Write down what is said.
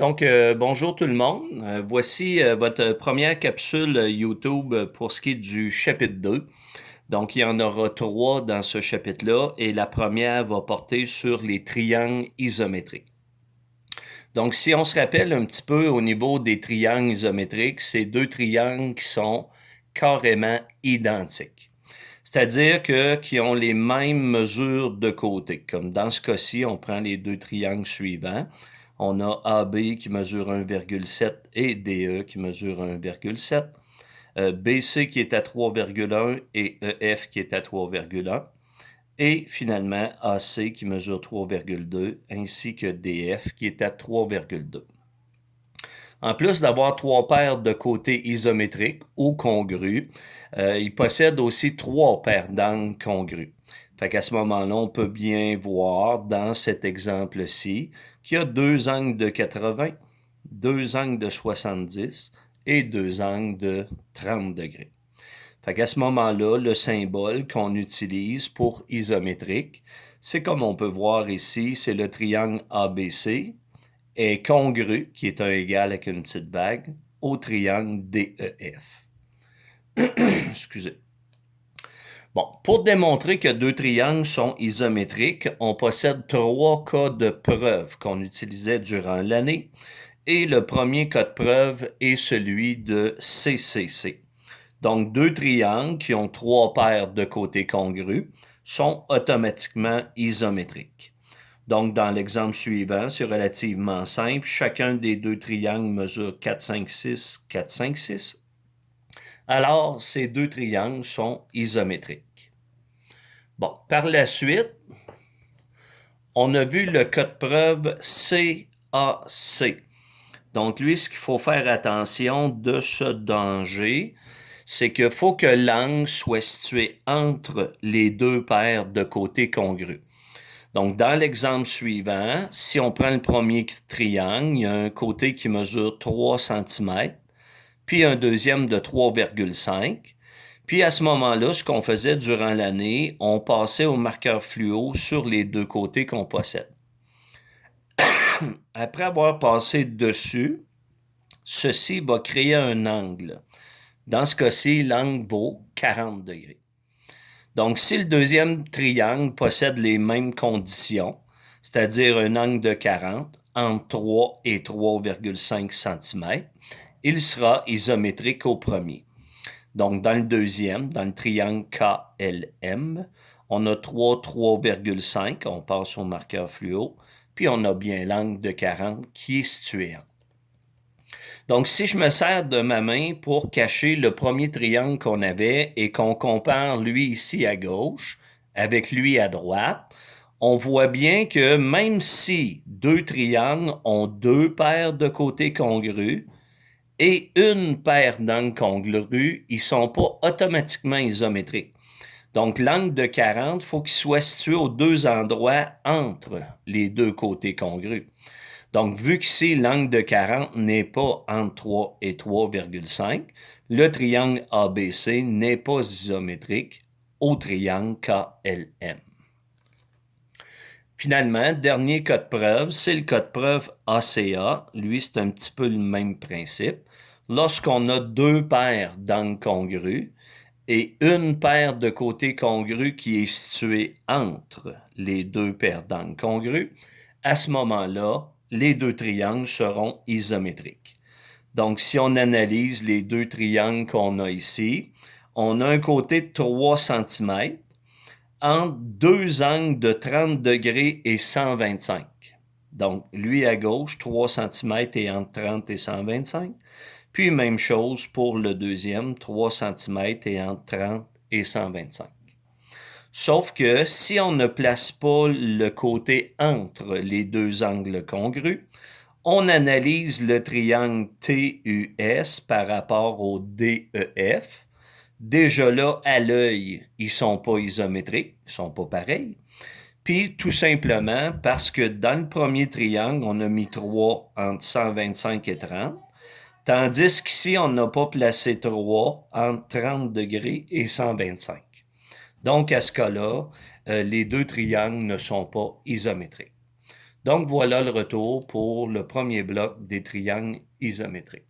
Bonjour tout le monde. Voici votre première capsule YouTube pour ce qui est du chapitre 2. Donc, il y en aura trois dans ce chapitre-là et la première va porter sur les triangles isométriques. Donc, si on se rappelle un petit peu au niveau des triangles isométriques, c'est deux triangles qui sont carrément identiques. C'est-à-dire qui ont les mêmes mesures de côté. Comme dans ce cas-ci, on prend les deux triangles suivants. On a AB qui mesure 1,7 et DE qui mesure 1,7. BC qui est à 3,1 et EF qui est à 3,1. Et finalement, AC qui mesure 3,2 ainsi que DF qui est à 3,2. En plus d'avoir trois paires de côtés isométriques ou congrus, il possède aussi trois paires d'angles congrus. Fait qu'à ce moment-là, on peut bien voir dans cet exemple-ci qu'il y a deux angles de 80, deux angles de 70 et deux angles de 30 degrés. Fait qu'à ce moment-là, le symbole qu'on utilise pour isométrique, c'est comme on peut voir ici, c'est le triangle ABC est congru, qui est un égal avec une petite vague, au triangle DEF. Excusez. Bon, pour démontrer que deux triangles sont isométriques, on possède trois cas de preuve qu'on utilisait durant l'année. Et le premier cas de preuve est celui de CCC. Donc, deux triangles qui ont trois paires de côtés congrus sont automatiquement isométriques. Donc, dans l'exemple suivant, c'est relativement simple. Chacun des deux triangles mesure 4, 5, 6, 4, 5, 6. Alors, ces deux triangles sont isométriques. Bon, par la suite, on a vu le cas de preuve CAC. Donc, lui, ce qu'il faut faire attention de ce danger, c'est qu'il faut que l'angle soit situé entre les deux paires de côtés congrus. Donc, dans l'exemple suivant, si on prend le premier triangle, il y a un côté qui mesure 3 cm, puis un deuxième de 3,5. Puis à ce moment-là, ce qu'on faisait durant l'année, on passait au marqueur fluo sur les deux côtés qu'on possède. Après avoir passé dessus, ceci va créer un angle. Dans ce cas-ci, l'angle vaut 40 degrés. Donc, si le deuxième triangle possède les mêmes conditions, c'est-à-dire un angle de 40 entre 3 et 3,5 cm, il sera isométrique au premier. Donc, dans le deuxième, dans le triangle KLM, on a 3, 3,5, on passe au marqueur fluo, puis on a bien l'angle de 40 qui est situé en. Donc, si je me sers de ma main pour cacher le premier triangle qu'on avait et qu'on compare lui ici à gauche avec lui à droite, on voit bien que même si deux triangles ont deux paires de côtés congrus et une paire d'angles congrus, ils ne sont pas automatiquement isométriques. Donc, l'angle de 40, il faut qu'il soit situé aux deux endroits entre les deux côtés congrus. Donc, vu qu'ici, l'angle de 40 n'est pas entre 3 et 3,5, le triangle ABC n'est pas isométrique au triangle KLM. Finalement, dernier cas de preuve, c'est le cas de preuve ACA. Lui, c'est un petit peu le même principe. Lorsqu'on a deux paires d'angles congrus et une paire de côtés congrus qui est située entre les deux paires d'angles congrus, à ce moment-là, les deux triangles seront isométriques. Donc, si on analyse les deux triangles qu'on a ici, on a un côté de 3 cm entre deux angles de 30 degrés et 125. Donc, lui à gauche, 3 cm et entre 30 et 125. Puis, même chose pour le deuxième, 3 cm et entre 30 et 125. Sauf que si on ne place pas le côté entre les deux angles congrus, on analyse le triangle TUS par rapport au DEF. Déjà là, à l'œil, ils ne sont pas isométriques, ils ne sont pas pareils. Puis tout simplement parce que dans le premier triangle, on a mis 3 entre 125 et 30, tandis qu'ici, on n'a pas placé 3 entre 30 degrés et 125. Donc, à ce cas-là, les deux triangles ne sont pas isométriques. Donc voilà le retour pour le premier bloc des triangles isométriques.